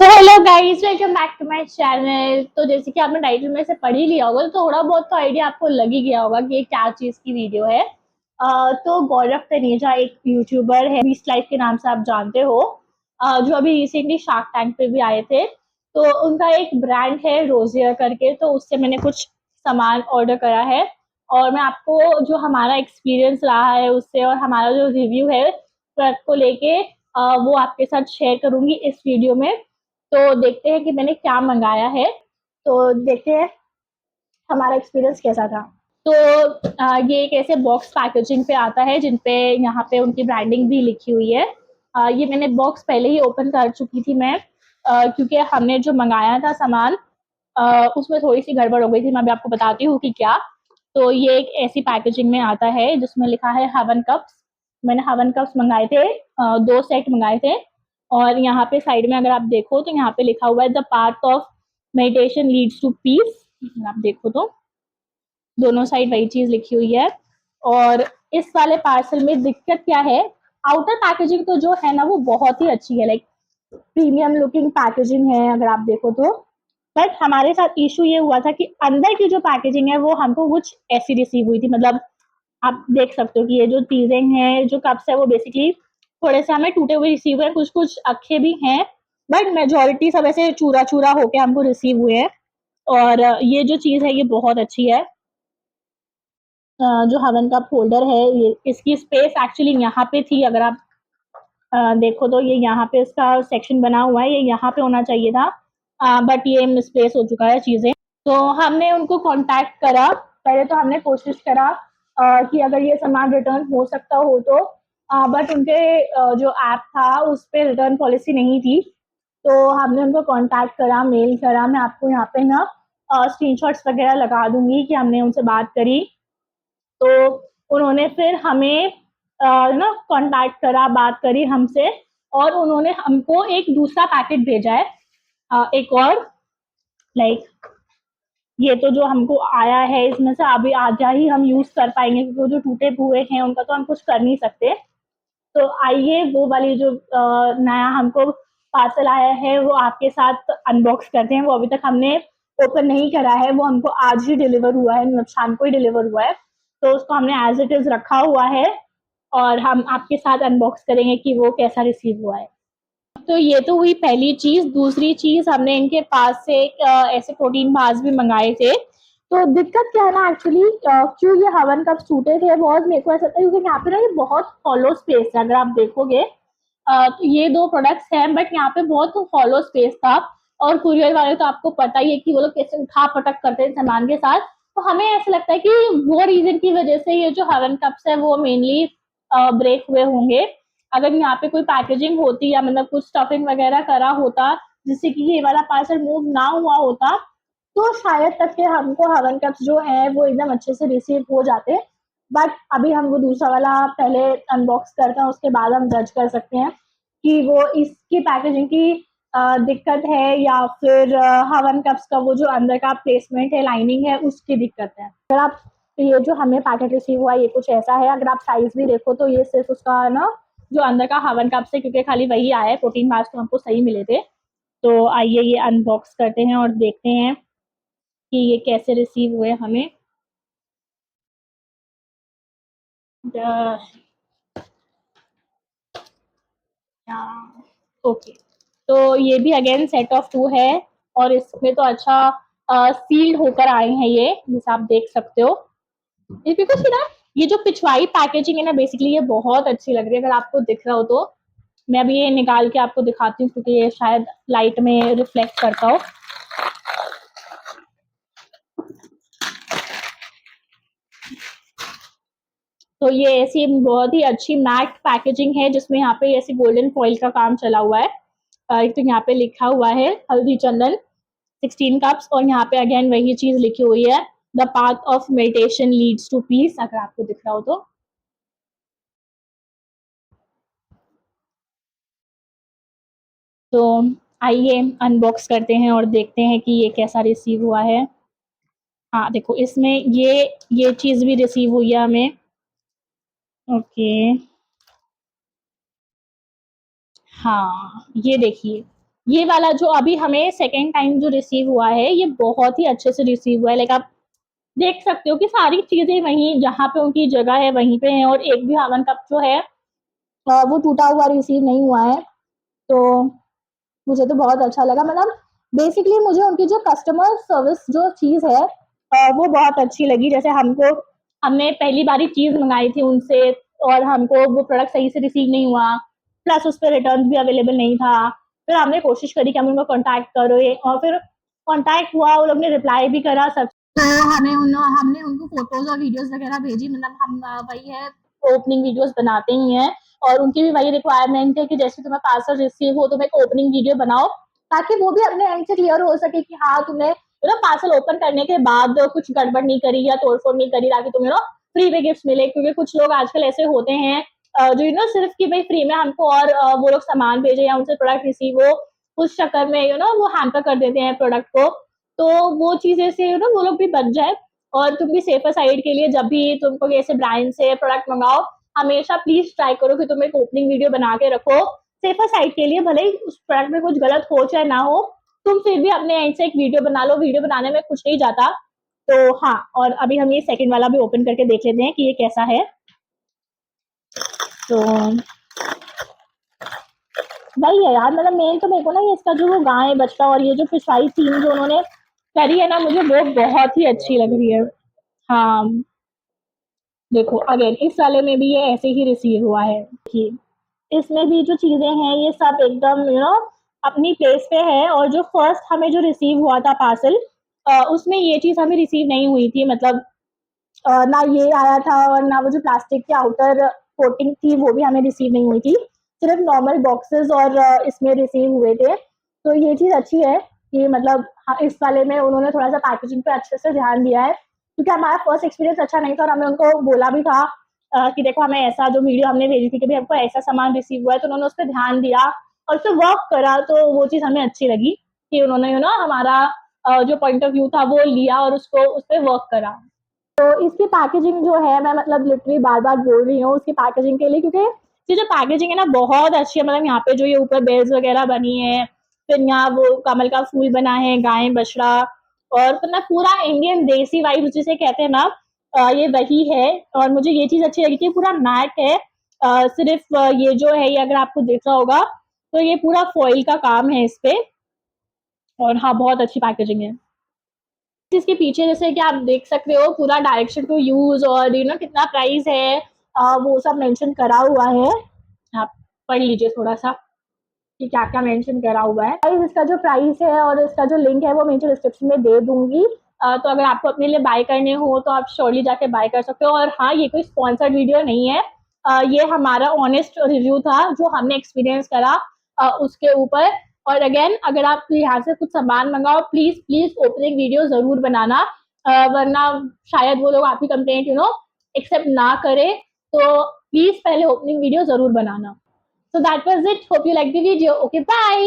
तो hello guys, welcome back to my channel. तो जैसे कि आपने टाइटल में से पढ़ ही लिया होगा, तो थोड़ा बहुत तो आइडिया आपको लग ही गया होगा कि ये क्या चीज़ की वीडियो है। तो गौरव तनेजा एक यूट्यूबर है, बीस्ट लाइफ के नाम से आप जानते हो, जो अभी रिसेंटली शार्क टैंक पे भी आए थे। तो उनका एक ब्रांड है रोजियर करके, तो उससे मैंने कुछ सामान ऑर्डर करा है। और मैं आपको जो हमारा एक्सपीरियंस रहा है उससे और हमारा जो रिव्यू है प्रोडक्ट को लेके, वो आपके साथ शेयर करूंगी इस वीडियो में। तो देखते हैं कि मैंने क्या मंगाया है। तो देखते हैं हमारा एक्सपीरियंस कैसा था। तो ये एक ऐसे बॉक्स पैकेजिंग पे आता है जिन पे यहाँ पे उनकी ब्रांडिंग भी लिखी हुई है। ये मैंने बॉक्स पहले ही ओपन कर चुकी थी मैं, क्योंकि हमने जो मंगाया था सामान, उसमें थोड़ी सी गड़बड़ हो गई थी। मैं अभी आपको बताती हूँ कि क्या। तो ये एक ऐसी पैकेजिंग में आता है जिसमें लिखा है हवन कप्स। मैंने हवन कप्स मंगाए थे, 2 सेट मंगाए थे। और यहाँ पे साइड में अगर आप देखो तो यहाँ पे लिखा हुआ है the path of meditation leads to peace. आप देखो तो दोनों साइड वही चीज़ लिखी हुई है। और इस वाले पार्सल में दिक्कत क्या है, आउटर पैकेजिंग तो जो है ना वो बहुत ही अच्छी है, लाइक प्रीमियम लुकिंग पैकेजिंग है अगर आप देखो तो। बट हमारे साथ इशू ये हुआ था कि अंदर की जो पैकेजिंग है वो हमको कुछ ऐसी रिसीव हुई थी। मतलब आप देख सकते हो कि ये जो चीजें हैं, जो कप्स है, वो बेसिकली थोड़े से हमें टूटे हुए रिसीव हुए, कुछ कुछ अखे भी हैं। बट मेजोरिटी सब ऐसे चूरा चूरा होके हमको रिसीव हुए हैं। और ये जो चीज है ये बहुत अच्छी है। जो हवन का फोल्डर है, ये इसकी स्पेस एक्चुअली यहाँ पे थी। अगर आप देखो तो ये यहाँ पे इसका सेक्शन बना हुआ है, ये यहाँ पे होना चाहिए था। बट ये मिसप्लेस हो चुका है चीजें। तो हमने उनको कांटेक्ट करा। पहले तो हमने कोशिश करा कि अगर ये सामान रिटर्न हो सकता हो तो, बट उनके जो ऐप था उस पर रिटर्न पॉलिसी नहीं थी। तो हमने उनको कांटेक्ट करा, मेल करा। मैं आपको यहाँ पे ना स्क्रीनशॉट्स वगैरह लगा दूंगी कि हमने उनसे बात करी। तो उन्होंने फिर हमें ना कांटेक्ट करा, बात करी हमसे। और उन्होंने हमको एक दूसरा पैकेट भेजा है, एक और, लाइक ये तो जो हमको आया है इसमें से अभी आधा ही हम यूज कर पाएंगे, क्योंकि वो जो टूटे हुए हैं उनका तो हम कुछ कर नहीं सकते। तो आइए वो वाली जो नया हमको पार्सल आया है वो आपके साथ अनबॉक्स करते हैं। वो अभी तक हमने ओपन नहीं करा है, वो हमको आज ही डिलीवर हुआ है, मतलब शाम को ही डिलीवर हुआ है। तो उसको हमने एज इट इज रखा हुआ है और हम आपके साथ अनबॉक्स करेंगे कि वो कैसा रिसीव हुआ है। तो ये तो हुई पहली चीज। दूसरी चीज, हमने इनके पास से ऐसे प्रोटीन बार्स भी मंगाए थे। तो दिक्कत क्या है ना, एक्चुअली क्यों ये हवन कप सूटे थे बहुत मेरे को ऐसा था, क्योंकि यहाँ पे ना ये बहुत हॉलो स्पेस है। अगर आप देखोगे तो ये 2 प्रोडक्ट्स हैं, बट यहाँ पे बहुत हॉलो स्पेस था। और कुरियर वाले तो आपको पता ही है कि वो लोग कैसे उठा पटक करते हैं सामान के साथ। तो हमें ऐसा लगता है कि वो रीजन की वजह से ये जो हवन कप्स है वो मेनली ब्रेक हुए होंगे। अगर यहाँ पे कोई पैकेजिंग होती या मतलब कुछ स्टफिंग वगैरह करा होता जिससे कि ये वाला पार्सल मूव ना हुआ होता, तो शायद तक के हमको हवन कप्स जो है वो एकदम अच्छे से रिसीव हो जाते। बट अभी हम वो दूसरा वाला पहले अनबॉक्स करते हैं, उसके बाद हम जज कर सकते हैं कि वो इसकी पैकेजिंग की दिक्कत है या फिर हवन कप्स का वो जो अंदर का प्लेसमेंट है, लाइनिंग है, उसकी दिक्कत है। अगर आप ये जो हमें पैकेट रिसीव हुआ ये कुछ ऐसा है। अगर आप साइज भी देखो तो ये सिर्फ उसका ना जो अंदर का हवन कप से, क्योंकि खाली वही आया है, प्रोटीन बार्स तो हमको सही मिले थे। तो आइए ये अनबॉक्स करते हैं और देखते हैं कि ये कैसे रिसीव हुए हमें। ओके, तो ये भी अगेन सेट ऑफ 2 है। और इसमें तो अच्छा सील्ड होकर आए हैं ये, जैसे आप देख सकते हो। ये बिकॉज ना ये जो पिछवाई पैकेजिंग है ना, बेसिकली ये बहुत अच्छी लग रही है। अगर आपको दिख रहा हो तो मैं अभी ये निकाल के आपको दिखाती हूँ, क्योंकि ये शायद लाइट में रिफ्लेक्ट करता हो। तो ये ऐसी बहुत ही अच्छी मैट पैकेजिंग है जिसमें यहाँ पे ऐसी गोल्डन फॉइल का काम चला हुआ है। एक तो यहाँ पे लिखा हुआ है हल्दी चंदन 16 कप्स, और यहाँ पे अगेन वही चीज लिखी हुई है the path of meditation leads to peace, अगर आपको दिख रहा हो तो। तो आइए अनबॉक्स करते हैं और देखते हैं कि ये कैसा रिसीव हुआ है। हाँ देखो, इसमें ये चीज भी रिसीव हुई है हमें। ओके, हाँ ये देखिए, ये वाला जो अभी हमें सेकंड टाइम जो रिसीव हुआ है, ये बहुत ही अच्छे से रिसीव हुआ है। लाइक आप देख सकते हो कि सारी चीज़ें वहीं जहाँ पे उनकी जगह है वहीं पे है, और एक भी हवन कप जो है वो टूटा हुआ रिसीव नहीं हुआ है। तो मुझे तो बहुत अच्छा लगा, मतलब बेसिकली मुझे उनकी जो कस्टमर सर्विस जो चीज़ है वो बहुत अच्छी लगी। जैसे हमने पहली बारी चीज़ मंगाई थी उनसे, और हमको वो प्रोडक्ट सही से रिसीव नहीं हुआ, प्लस उस पर रिटर्न भी अवेलेबल नहीं था। फिर हमने कोशिश करी कि हम उनको कॉन्टैक्ट करें, और फिर कॉन्टैक्ट हुआ, वो लोग ने रिप्लाई भी करा सब। तो हमने उनको फोटोज और वीडियोस वगैरह भेजी, मतलब हम वही है ओपनिंग वीडियोस बनाते ही हैं, और उनकी भी वही रिक्वायरमेंट है कि जैसे तुम्हें पार्सल रिसीव हो, तुम एक ओपनिंग वीडियो बनाओ, ताकि वो भी अपने एंड से क्लियर हो सके कि हाँ तुमने पार्सल ओपन करने के बाद कुछ गड़बड़ नहीं करी या तोड़फोड़ नहीं करी, ताकि तुम्हें फ्री में गिफ्ट मिले। क्योंकि कुछ लोग आजकल ऐसे होते हैं जो सिर्फ कि भाई फ्री में हमको, और वो लोग सामान भेजे या उनसे प्रोडक्ट रिसीव हो, उस चक्कर में वो हैम्पर कर देते हैं प्रोडक्ट को। तो वो चीजें से वो लोग भी बच जाए, और तुम भी सेफर साइड के लिए जब भी तुमको ऐसे ब्रांड से प्रोडक्ट मंगाओ, हमेशा प्लीज ट्राई करो कि तुम एक ओपनिंग वीडियो बना के रखो सेफर साइड के लिए। भले ही उस प्रोडक्ट में कुछ गलत हो चाहे ना हो, तुम फिर भी अपने एंड से एक वीडियो बना लो, वीडियो बनाने में कुछ नहीं जाता। तो हाँ, और अभी हम ये सेकंड वाला भी ओपन करके देख लेते हैं कि ये कैसा है। तो वही है यार, मतलब मेन तो मेरे को ना ये इसका जो वो गाय बछड़ा और ये जो फिशरी थीम जो उन्होंने करी है ना, मुझे वो बहुत ही अच्छी लग रही है। हाँ, देखो अगेन इस वाले में भी ये ऐसे ही रिसीव हुआ है कि इसमें भी जो चीजें हैं ये सब एकदम अपनी प्लेस पे है। और जो फर्स्ट हमें जो रिसीव हुआ था पार्सल, उसमें ये चीज हमें रिसीव नहीं हुई थी, मतलब ना ये आया था, और ना वो जो प्लास्टिक की आउटर कोटिंग थी वो भी हमें रिसीव नहीं हुई थी। सिर्फ नॉर्मल बॉक्सेस और इसमें रिसीव हुए थे। तो ये चीज़ अच्छी है कि मतलब हाँ, इस वाले में उन्होंने थोड़ा सा पैकेजिंग पे अच्छे से ध्यान दिया है, क्योंकि हमारा फर्स्ट एक्सपीरियंस अच्छा नहीं था, और हमने उनको बोला भी था कि देखो हमें ऐसा जो वीडियो हमने भेजी थी कि भाई हमको ऐसा सामान रिसीव हुआ है, तो उन्होंने उस पर ध्यान दिया और उस पर वर्क करा। तो वो चीज़ हमें अच्छी लगी कि उन्होंने हमारा जो पॉइंट ऑफ व्यू था वो लिया और उसको उस पर वर्क करा। तो इसकी पैकेजिंग जो है, मैं मतलब लिटरली बार-बार बोल रही हूँ उसकी पैकेजिंग के लिए, क्योंकि ये जो पैकेजिंग है ना बहुत अच्छी है। मतलब यहाँ पे जो ये ऊपर बेल्स वगैरह बनी है, फिर यहाँ वो कमल का फूल बना है, गाय बछड़ा, और मतलब पूरा इंडियन देसी वाइब जिसे कहते हैं ना, ये वही है। और मुझे ये चीज अच्छी लगी थी, पूरा मैट है। सिर्फ ये जो है, ये अगर आपको दिख रहा होगा तो ये पूरा फॉइल का काम है इस पे। और हाँ, बहुत अच्छी पैकेजिंग है। इसके पीछे जैसे कि आप देख सकते हो पूरा डायरेक्शन टू यूज, और कितना प्राइस है वो सब मेंशन करा हुआ है। आप पढ़ लीजिए थोड़ा सा कि क्या क्या मेंशन करा हुआ है। गाइस इसका जो प्राइस है और इसका जो लिंक है वो मैं नीचे डिस्क्रिप्शन में दे दूंगी। तो अगर आपको अपने लिए बाय करने हो तो आप श्योरली जाके बाय कर सकते हो। और हाँ, ये कोई स्पॉन्सर्ड वीडियो नहीं है, ये हमारा ऑनेस्ट रिव्यू था जो हमने एक्सपीरियंस करा उसके ऊपर। और अगेन अगर आप यहाँ से कुछ सामान मंगाओ, प्लीज प्लीज ओपनिंग वीडियो जरूर बनाना, वरना शायद वो लोग आपकी कंप्लेंट एक्सेप्ट ना करे। तो प्लीज पहले ओपनिंग वीडियो जरूर बनाना। So that was it. Hope you liked the video. Okay, bye.